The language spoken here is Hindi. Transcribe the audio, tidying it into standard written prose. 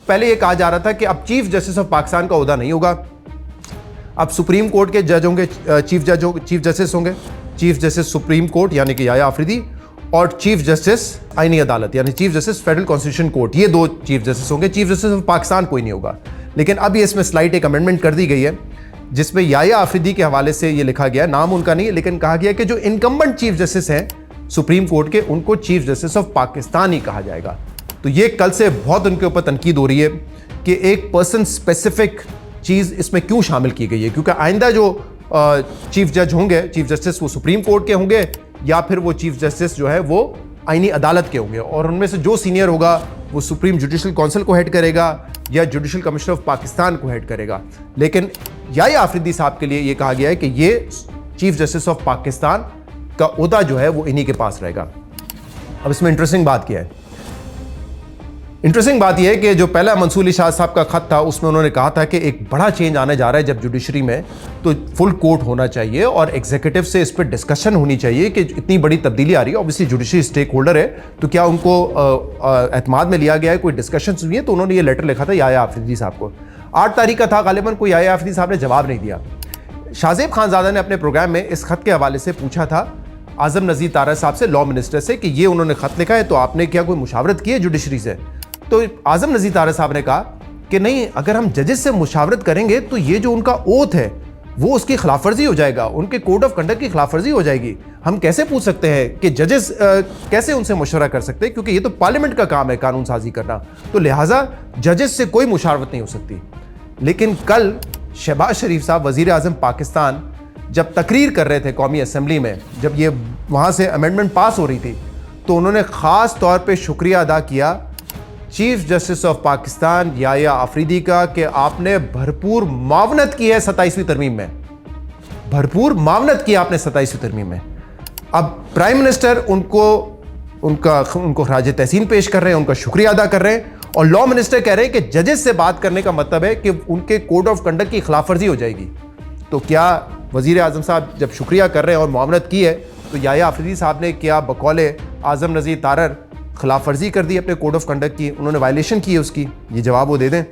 पहले ये कहा जा रहा था कि अब चीफ जस्टिस ऑफ पाकिस्तान का ओहदा नहीं होगा, अब सुप्रीम कोर्ट के जज होंगे, चीफ जस्टिस होंगे, चीफ जस्टिस सुप्रीम कोर्ट यानी कि याया आफरीदी, और चीफ जस्टिस आईनी अदालत यानी chief justice federal constitution court, ये 2 चीफ जस्टिस होंगे। चीफ जस्टिस ऑफ पाकिस्तान कोई नहीं होगा। लेकिन अब ये इसमें स्लाइट एक अमेंडमेंट कर दी गई है जिसमें याया आफरीदी के हवाले से ये लिखा गया, नाम उनका नहीं है, लेकिन कहा गया कि जो इनकम्बेंट चीफ जस्टिस हैं सुप्रीम कोर्ट के, उनको चीफ जस्टिस ऑफ पाकिस्तान ही कहा जाएगा। तो ये कल से बहुत उनके ऊपर तनकीद हो रही है कि एक पर्सन स्पेसिफिक चीज़ इसमें क्यों शामिल की गई है, क्योंकि आइंदा जो चीफ जज होंगे, चीफ जस्टिस, वो सुप्रीम कोर्ट के होंगे या फिर वो चीफ जस्टिस जो है वो आईनी अदालत के होंगे, और उनमें से जो सीनियर होगा वो सुप्रीम जुडिशल काउंसिल को हेड करेगा या जुडिशल कमिश्नर ऑफ पाकिस्तान को हेड करेगा। लेकिन याया आफरीदी साहब के लिए ये कहा गया है कि ये चीफ जस्टिस ऑफ पाकिस्तान का ओहदा जो है वो इन्हीं के पास रहेगा। अब इसमें इंटरेस्टिंग बात क्या है? इंटरेस्टिंग बात यह है कि जो पहला मंसूर अली शाह साहब का खत था उसमें उन्होंने कहा था कि एक बड़ा चेंज आने जा रहा है जब जुडिशरी में, तो फुल कोर्ट होना चाहिए और एग्जीक्यूटिव से इस पर डिस्कशन होनी चाहिए कि इतनी बड़ी तब्दीली आ रही है। ऑब्वियसली जुडिशरी स्टेक होल्डर है, तो क्या उनको एतमाद में लिया गया है, कोई डिस्कशन हुई है? तो उन्होंने ये लेटर लिखा था याया आफरीदी साहब को। 8 तारीख का था गालिबन, कोई याया आफरीदी साहब ने जवाब नहीं दिया। शाहजेब खानजादा ने अपने प्रोग्राम में इस खत के हवाले से पूछा था आजम नज़ीर तारर साहब से, लॉ मिनिस्टर से, कि ये उन्होंने खत लिखा है तो आपने क्या कोई मुशावरत की है जुडिशरी से? तो आजम नज़ीर तारर साहब ने कहा कि नहीं, अगर हम जजेस से मुशावरत करेंगे तो ये जो उनका ओथ है वो उसकी खिलाफ वर्जी हो जाएगा, उनके कोड ऑफ कंडक्ट की खिलाफ वर्जी हो जाएगी। हम कैसे पूछ सकते हैं कि जजेस कैसे उनसे मशवरा कर सकते हैं, क्योंकि ये तो पार्लियामेंट का काम है कानून साजी करना, तो लिहाजा जजेस से कोई मुशावरत नहीं हो सकती। लेकिन कल शहबाज शरीफ साहब वज़ीर आज़म पाकिस्तान जब तकरीर कर रहे थे कौमी असम्बली में, जब ये वहाँ से अमेंडमेंट पास हो रही थी, तो उन्होंने ख़ास तौर पे शुक्रिया अदा किया chief justice of Pakistan Yahya Afridi का कि आपने भरपूर मावनत की है 27वीं तरमीम में, भरपूर मावनत की आपने 27वीं तरमीम में। अब प्राइम मिनिस्टर उनको खराज तहसीन पेश कर रहे हैं, उनका शुक्रिया अदा कर रहे हैं, और लॉ मिनिस्टर कह रहे हैं कि जजेस से बात करने का मतलब है कि उनके कोड ऑफ कंडक्ट की खिलाफ वर्जी हो जाएगी। तो क्या वज़ीर आज़म साहब जब शुक्रिया कर रहे हैं और मावनत की है, तो याया आफरीदी साहब ने क्या बकौले आज़म नज़ीर तारर खिलाफ वर्जी कर दी अपने कोड ऑफ कंडक्ट की? उन्होंने वायलेशन की है उसकी? ये जवाब वो दे दें।